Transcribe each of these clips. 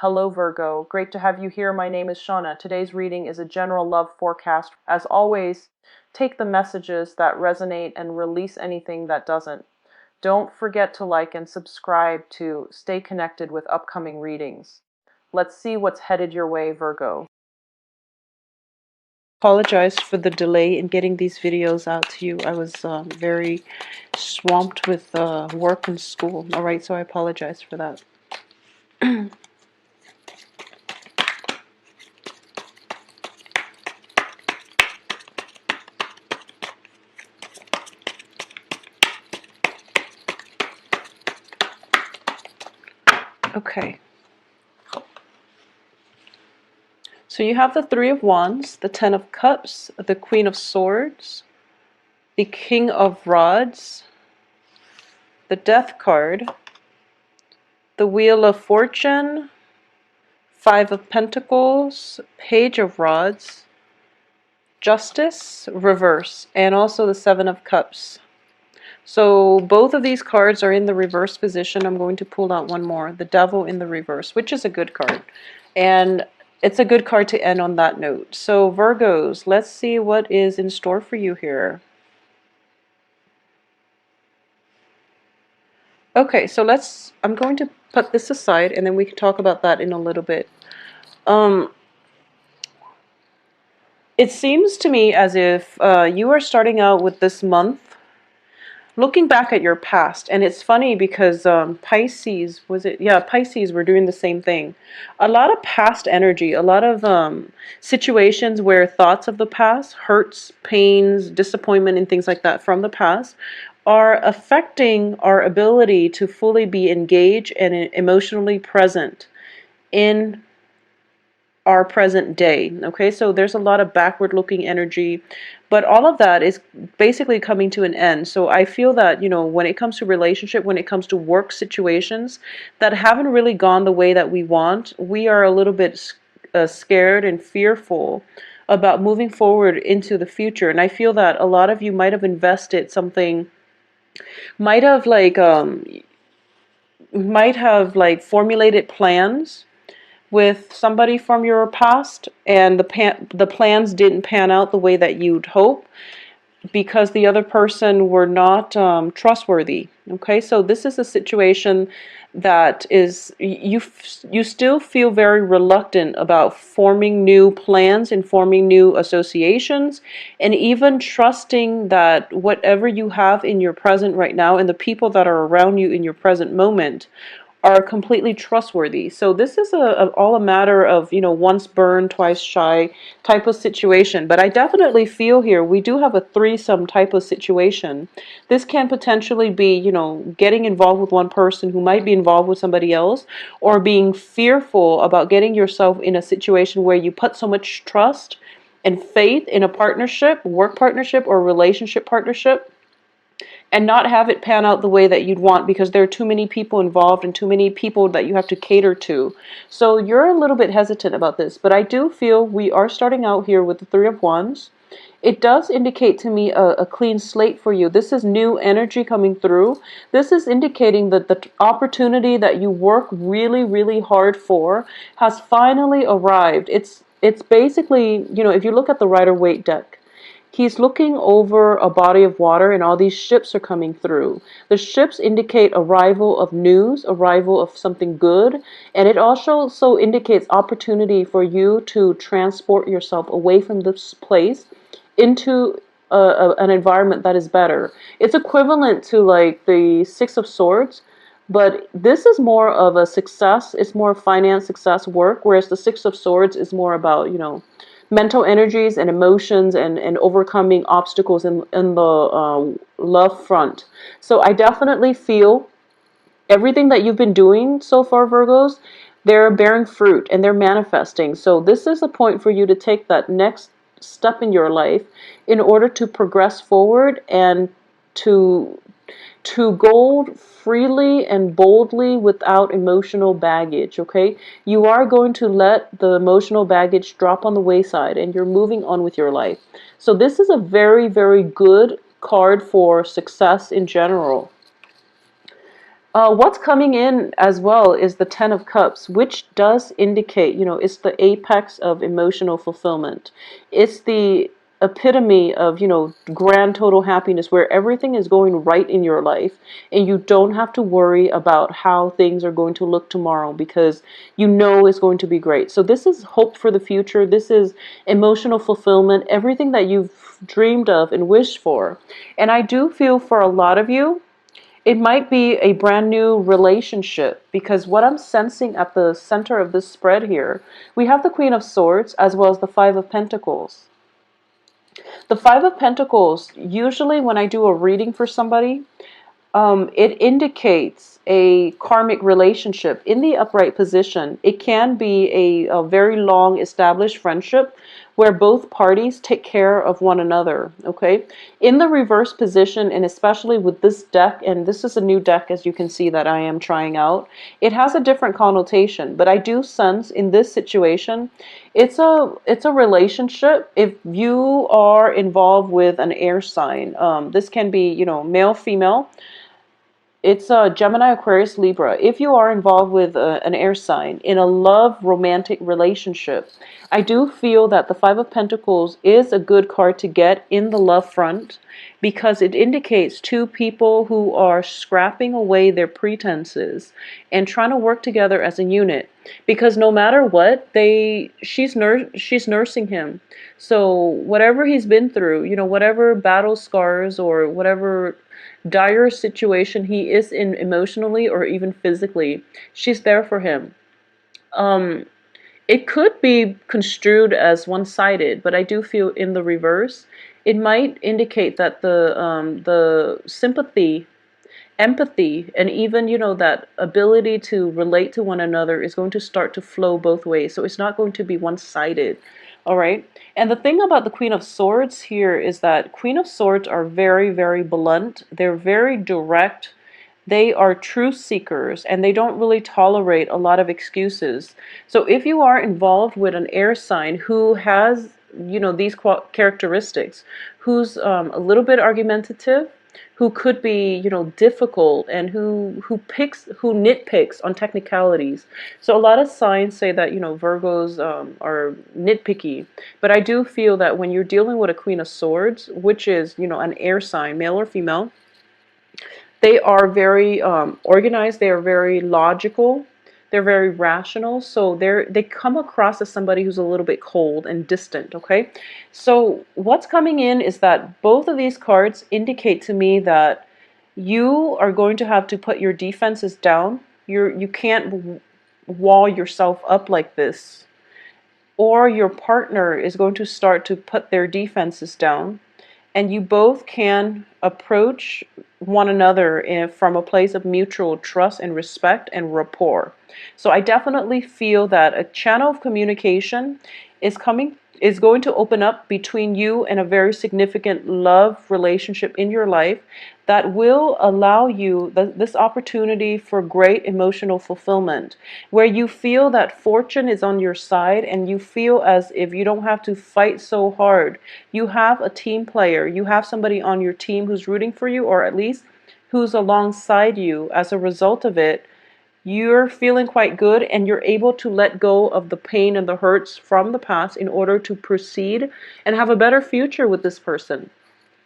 Hello Virgo, great to have you here. My name is Shauna. Today's reading is a general love forecast. As always, take the messages that resonate and release anything that doesn't. Don't forget to like and subscribe to stay connected with upcoming readings. Let's see what's headed your way, Virgo. Apologize for the delay in getting these videos out to you. I was very swamped with work and school. All right, so I apologize for that. Okay. So you have the Three of Wands, the Ten of Cups, the Queen of Swords, the King of Rods, the Death card, the Wheel of Fortune, Five of Pentacles, Page of Rods, Justice, reverse, and also the Seven of Cups. So both of these cards are in the reverse position. I'm going to pull out one more, the Devil in the reverse, which is a good card. And it's a good card to end on that note. So Virgos, let's see what is in store for you here. Okay, so I'm going to put this aside and then we can talk about that in a little bit. It seems to me as if you are starting out with this month looking back at your past, and it's funny because Pisces, was it? Yeah, Pisces were doing the same thing. A lot of past energy, a lot of situations where thoughts of the past, hurts, pains, disappointment, and things like that from the past are affecting our ability to fully be engaged and emotionally present in our present day. Okay, so there's a lot of backward looking energy, but all of that is basically coming to an end. So I feel that, you know, when it comes to relationship, when it comes to work situations that haven't really gone the way that we want, we are a little bit scared and fearful about moving forward into the future. And I feel that a lot of you might have invested something, might have formulated plans with somebody from your past, and the plans didn't pan out the way that you'd hope because the other person were not trustworthy. Okay, so this is a situation that is, you still feel very reluctant about forming new plans and forming new associations, and even trusting that whatever you have in your present right now and the people that are around you in your present moment are completely trustworthy. So this is all a matter of, you know, once burned, twice shy type of situation. But I definitely feel here we do have a threesome type of situation. This can potentially be, you know, getting involved with one person who might be involved with somebody else, or being fearful about getting yourself in a situation where you put so much trust and faith in a partnership, work partnership, or relationship partnership, and not have it pan out the way that you'd want because there are too many people involved and too many people that you have to cater to. So you're a little bit hesitant about this, but I do feel we are starting out here with the Three of Wands. It does indicate to me a clean slate for you. This is new energy coming through. This is indicating that the opportunity that you work really, really hard for has finally arrived. It's basically, you know, if you look at the Rider-Waite deck, he's looking over a body of water and all these ships are coming through. The ships indicate arrival of news, arrival of something good, and it also indicates opportunity for you to transport yourself away from this place into an environment that is better. It's equivalent to like the Six of Swords, but this is more of a success. It's more finance, success, work, whereas the Six of Swords is more about, you know, mental energies and emotions and overcoming obstacles in the love front. So I definitely feel everything that you've been doing so far, Virgos, they're bearing fruit and they're manifesting. So this is a point for you to take that next step in your life in order to progress forward and to go freely and boldly without emotional baggage. Okay, you are going to let the emotional baggage drop on the wayside and you're moving on with your life. So this is a very, very good card for success in general. What's coming in as well is the Ten of Cups, which does indicate, it's the apex of emotional fulfillment. It's the epitome of, grand total happiness where everything is going right in your life and you don't have to worry about how things are going to look tomorrow because you know it's going to be great. So this is hope for the future. This is emotional fulfillment, everything that you've dreamed of and wished for. And I do feel for a lot of you, it might be a brand new relationship because what I'm sensing at the center of this spread here, we have the Queen of Swords as well as the Five of Pentacles. The Five of Pentacles, usually when I do a reading for somebody, it indicates a karmic relationship in the upright position. It can be a very long established friendship where both parties take care of one another, okay? In the reverse position, and especially with this deck, and this is a new deck as you can see that I am trying out, it has a different connotation, but I do sense in this situation, it's a relationship. If you are involved with an air sign, this can be, male, female, it's Gemini, Aquarius, Libra. If you are involved with an air sign in a love romantic relationship, I do feel that the Five of Pentacles is a good card to get in the love front because it indicates two people who are scrapping away their pretenses and trying to work together as a unit. Because no matter what, she's nursing him. So whatever he's been through, whatever battle scars or whatever dire situation he is in emotionally or even physically, she's there for him. It could be construed as one-sided, but I do feel in the reverse, it might indicate that the sympathy, empathy, and even, that ability to relate to one another is going to start to flow both ways. So it's not going to be one-sided. All right. And the thing about the Queen of Swords here is that Queen of Swords are very, very blunt. They're very direct. They are truth seekers and they don't really tolerate a lot of excuses. So if you are involved with an air sign who has, these characteristics, who's a little bit argumentative, who could be, difficult, and who nitpicks on technicalities. So a lot of signs say that, Virgos are nitpicky, but I do feel that when you're dealing with a Queen of Swords, which is, an air sign, male or female, they are very organized. They are very logical. They're very rational. So they come across as somebody who's a little bit cold and distant, okay? So what's coming in is that both of these cards indicate to me that you are going to have to put your defenses down. You can't wall yourself up like this. Or your partner is going to start to put their defenses down, and you both can approach one another from a place of mutual trust and respect and rapport. So I definitely feel that a channel of communication is going to open up between you and a very significant love relationship in your life that will allow you this opportunity for great emotional fulfillment, where you feel that fortune is on your side and you feel as if you don't have to fight so hard. You have a team player, you have somebody on your team who's rooting for you, or at least who's alongside you. As a result of it, you're feeling quite good and you're able to let go of the pain and the hurts from the past in order to proceed and have a better future with this person.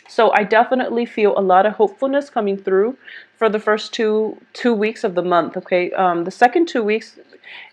So I definitely feel a lot of hopefulness coming through for the first two weeks of the month. Okay, the second 2 weeks,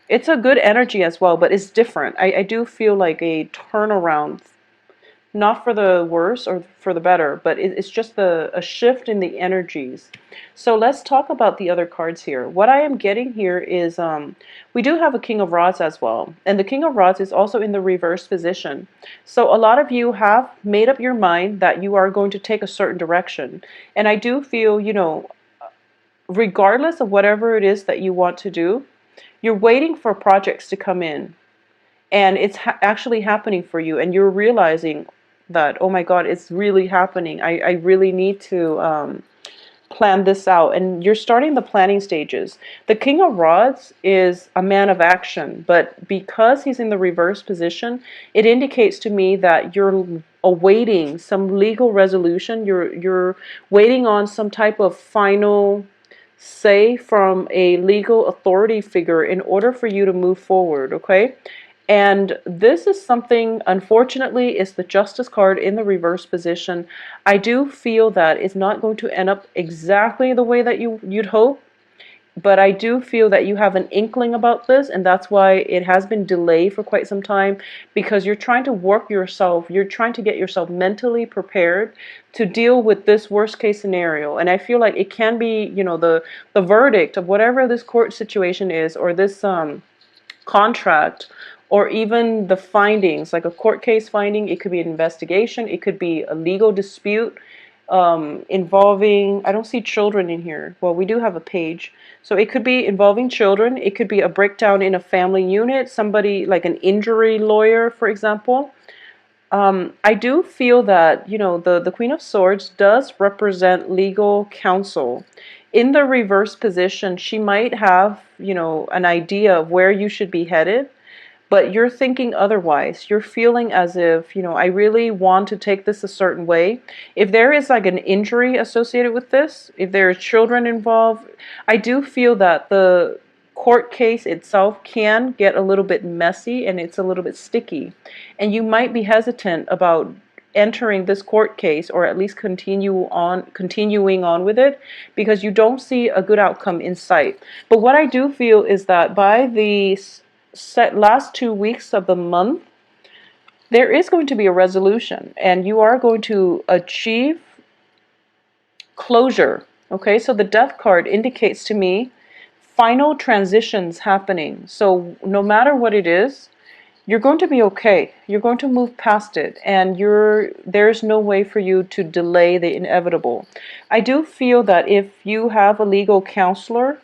it's a good energy as well, but it's different. I do feel like a turnaround, not for the worse or for the better, but it's just a shift in the energies. So let's talk about the other cards here. What I am getting here is we do have a King of Rods as well. And the King of Rods is also in the reverse position. So a lot of you have made up your mind that you are going to take a certain direction. And I do feel, regardless of whatever it is that you want to do, you're waiting for projects to come in. And it's actually happening for you. And you're realizing that, oh my God, it's really happening. I really need to plan this out. And you're starting the planning stages. The King of Rods is a man of action, but because he's in the reverse position, it indicates to me that you're awaiting some legal resolution. You're waiting on some type of final say from a legal authority figure in order for you to move forward, okay? And this is something, unfortunately, is the Justice card in the reverse position. I do feel that it's not going to end up exactly the way that you'd hope, but I do feel that you have an inkling about this, and that's why it has been delayed for quite some time, because you're trying to work yourself, you're trying to get yourself mentally prepared to deal with this worst case scenario. And I feel like it can be, the verdict of whatever this court situation is, or this contract, or even the findings, like a court case finding. It could be an investigation, it could be a legal dispute involving, I don't see children in here. Well, we do have a page. So it could be involving children. It could be a breakdown in a family unit, somebody like an injury lawyer, for example. I do feel that, the Queen of Swords does represent legal counsel. In the reverse position, she might have, an idea of where you should be headed, but you're thinking otherwise. You're feeling as if, I really want to take this a certain way. If there is like an injury associated with this, if there are children involved, I do feel that the court case itself can get a little bit messy and it's a little bit sticky. And you might be hesitant about entering this court case, or at least continuing on with it, because you don't see a good outcome in sight. But what I do feel is that by the last 2 weeks of the month, there is going to be a resolution and you are going to achieve closure. Okay, so the Death card indicates to me final transitions happening. So no matter what it is, you're going to be okay. You're going to move past it, and there's no way for you to delay the inevitable. I do feel that if you have a legal counselor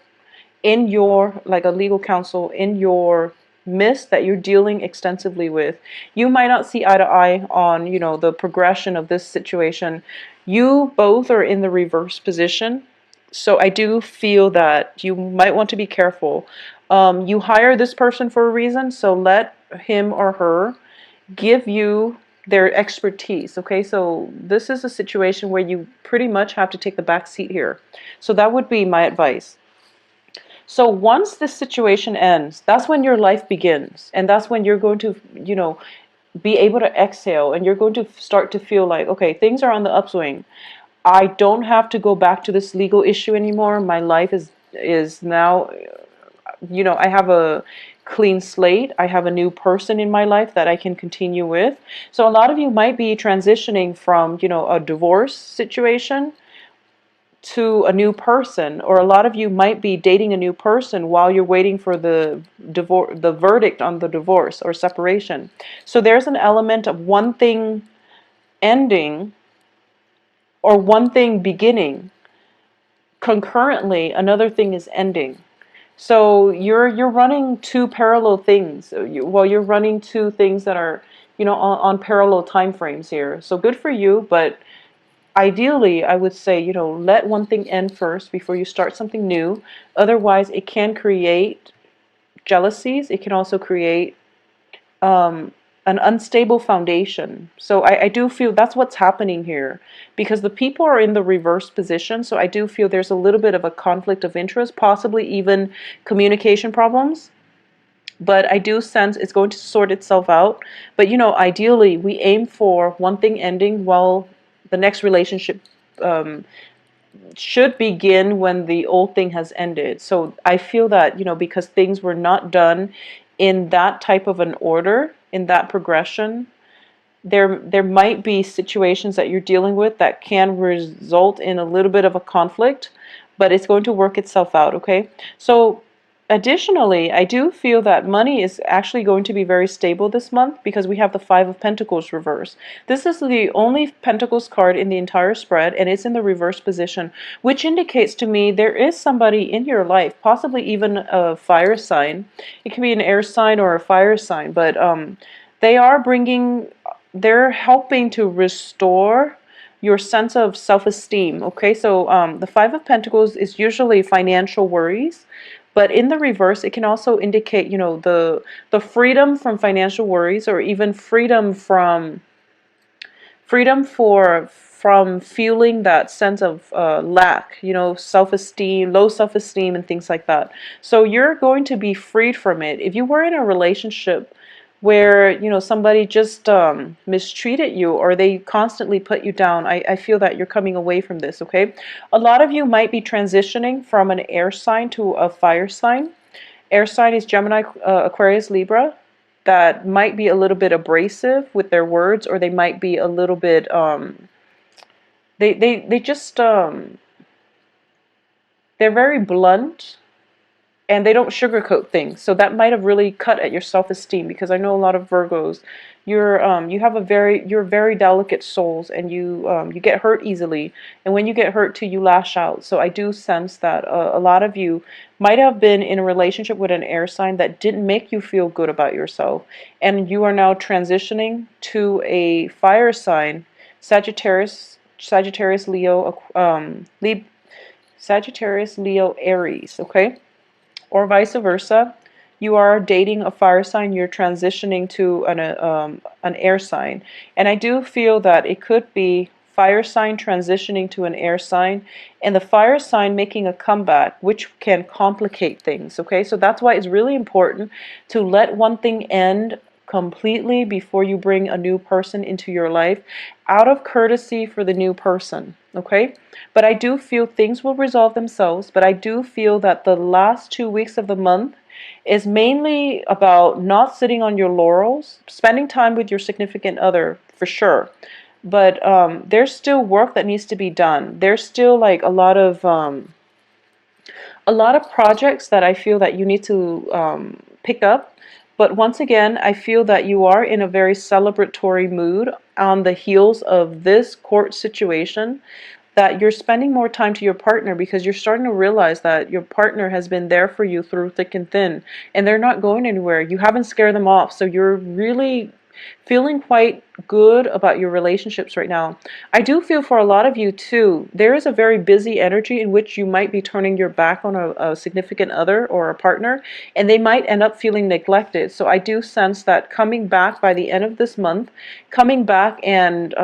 in your, like a legal counsel in your midst that you're dealing extensively with, you might not see eye to eye on, the progression of this situation. You both are in the reverse position. So I do feel that you might want to be careful. You hire this person for a reason, so let him or her give you their expertise. Okay, so this is a situation where you pretty much have to take the back seat here. So that would be my advice. So once this situation ends, that's when your life begins. And that's when you're going to, be able to exhale, and you're going to start to feel like, okay, things are on the upswing. I don't have to go back to this legal issue anymore. My life is now, I have a clean slate. I have a new person in my life that I can continue with. So a lot of you might be transitioning from, a divorce situation to a new person, or a lot of you might be dating a new person while you're waiting for the verdict on the divorce or separation. So there's an element of one thing ending or one thing beginning. Concurrently, another thing is ending. So you're running two parallel things. You're running two things that are, on parallel time frames here. So good for you, but ideally, I would say, let one thing end first before you start something new. Otherwise, it can create jealousies. It can also create an unstable foundation. So I do feel that's what's happening here, because the people are in the reverse position. So I do feel there's a little bit of a conflict of interest, possibly even communication problems. But I do sense it's going to sort itself out. But, ideally, we aim for one thing ending while the next relationship should begin when the old thing has ended. So I feel that, because things were not done in that type of an order, in that progression, there might be situations that you're dealing with that can result in a little bit of a conflict, but it's going to work itself out, okay? So additionally, I do feel that money is actually going to be very stable this month, because we have the Five of Pentacles reverse. This is the only Pentacles card in the entire spread, and it's in the reverse position, which indicates to me there is somebody in your life, possibly even a fire sign. It can be an air sign or a fire sign, but they're helping to restore your sense of self-esteem. Okay, so the Five of Pentacles is usually financial worries, but in the reverse, it can also indicate, the freedom from financial worries, or even freedom from freedom from feeling that sense of lack, self-esteem, low self-esteem, and things like that. So you're going to be freed from it. If you were in a relationship where somebody just mistreated you, or they constantly put you down, I feel that you're coming away from this. Okay, a lot of you might be transitioning from an air sign to a fire sign. Air sign is Gemini, Aquarius, Libra. That might be a little bit abrasive with their words, or they might be a little bit they just they're very blunt, and they don't sugarcoat things. So that might have really cut at your self-esteem, because I know a lot of Virgos, you're very delicate souls, and you get hurt easily, and when you get hurt too, you lash out. So I do sense that a lot of you might have been in a relationship with an air sign that didn't make you feel good about yourself, and you are now transitioning to a fire sign, Sagittarius, Leo, Sagittarius, Leo, Aries. Okay, or vice versa. You are dating a fire sign, you're transitioning to an air sign. And I do feel that it could be fire sign transitioning to an air sign, and the fire sign making a comeback, which can complicate things. Okay, so that's why it's really important to let one thing end completely before you bring a new person into your life, out of courtesy for the new person. Okay, but I do feel things will resolve themselves. But I do feel that the last 2 weeks of the month is mainly about not sitting on your laurels, spending time with your significant other for sure. But there's still work that needs to be done. There's still like a lot of projects that I feel that you need to pick up. But once again, I feel that you are in a very celebratory mood on the heels of this court situation, that you're spending more time to your partner, because you're starting to realize that your partner has been there for you through thick and thin, and they're not going anywhere. You haven't scared them off, so you're really feeling quite good about your relationships right now. I do feel for a lot of you too, there is a very busy energy in which you might be turning your back on a significant other or a partner, and they might end up feeling neglected. So I do sense that coming back by the end of this month, coming back and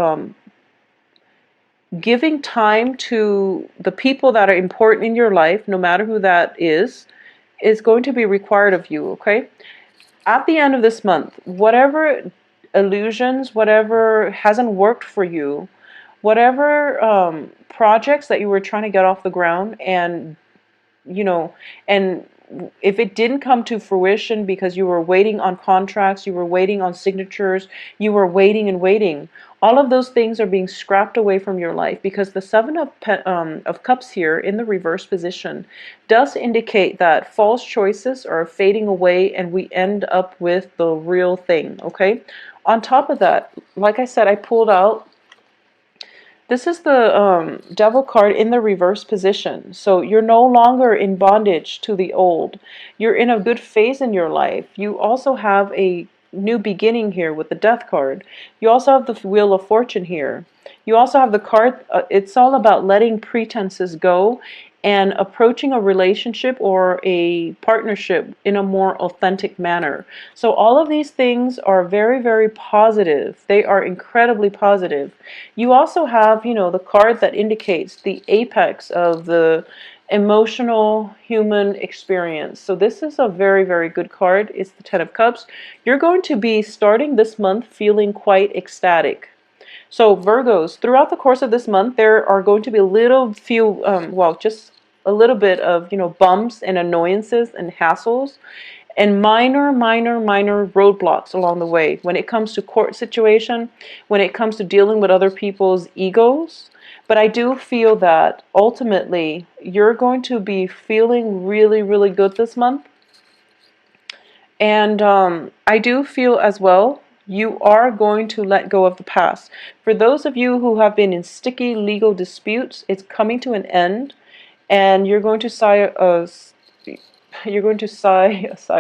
giving time to the people that are important in your life, no matter who that is going to be required of you. Okay, at the end of this month, whatever illusions, whatever hasn't worked for you, whatever projects that you were trying to get off the ground, and and if it didn't come to fruition because you were waiting on contracts, you were waiting on signatures, you were waiting and waiting, all of those things are being scrapped away from your life, because the Seven of Cups here in the reverse position does indicate that false choices are fading away, and we end up with the real thing. Okay, on top of that, like I said, I pulled out, this is the Devil card in the reverse position. So you're no longer in bondage to the old. You're in a good phase in your life. You also have a new beginning here with the Death card. You also have the Wheel of Fortune here. You also have the card, it's all about letting pretenses go and approaching a relationship or a partnership in a more authentic manner. So all of these things are very, very positive. They are incredibly positive. You also have, the card that indicates the apex of the emotional human experience. So this is a very, very good card. It's the Ten of Cups. You're going to be starting this month feeling quite ecstatic. So Virgos, throughout the course of this month, there are going to be just a little bit of, bumps and annoyances and hassles and minor, minor, minor roadblocks along the way. When it comes to court situation, when it comes to dealing with other people's egos. But I do feel that ultimately you're going to be feeling really, really good this month. And I do feel as well, you are going to let go of the past. For those of you who have been in sticky legal disputes, it's coming to an end, and you're going to sigh a sigh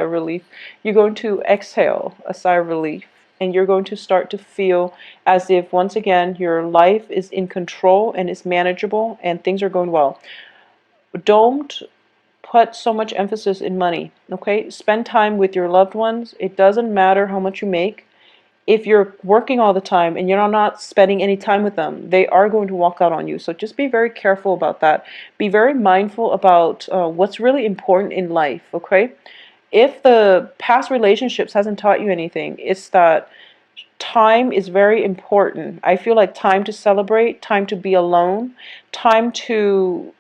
of relief. You're going to exhale a sigh of relief, and you're going to start to feel as if, once again, your life is in control and is manageable and things are going well. Don't put so much emphasis in money. Okay, spend time with your loved ones. It doesn't matter how much you make. if you're working all the time and you're not spending any time with them, they are going to walk out on you. So just be very careful about that. Be very mindful about what's really important in life, okay? If the past relationships hasn't taught you anything, it's that time is very important. I feel like time to celebrate, time to be alone, time to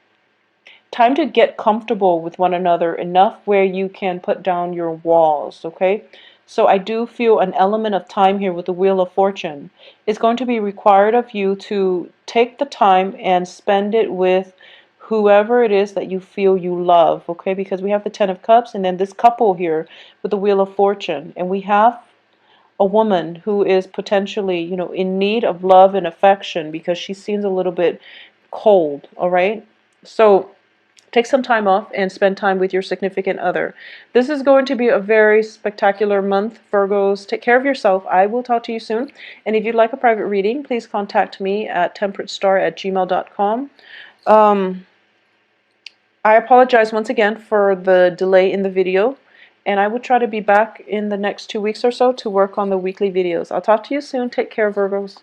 get comfortable with one another enough where you can put down your walls, okay? So I do feel an element of time here with the Wheel of Fortune. It's going to be required of you to take the time and spend it with whoever it is that you feel you love, okay? Because we have the Ten of Cups and then this couple here with the Wheel of Fortune. And we have a woman who is potentially, in need of love and affection because she seems a little bit cold, all right? So take some time off and spend time with your significant other. This is going to be a very spectacular month, Virgos. Take care of yourself. I will talk to you soon. And if you'd like a private reading, please contact me at temperatestar@gmail.com. I apologize once again for the delay in the video, and I will try to be back in the next 2 weeks or so to work on the weekly videos. I'll talk to you soon. Take care, Virgos.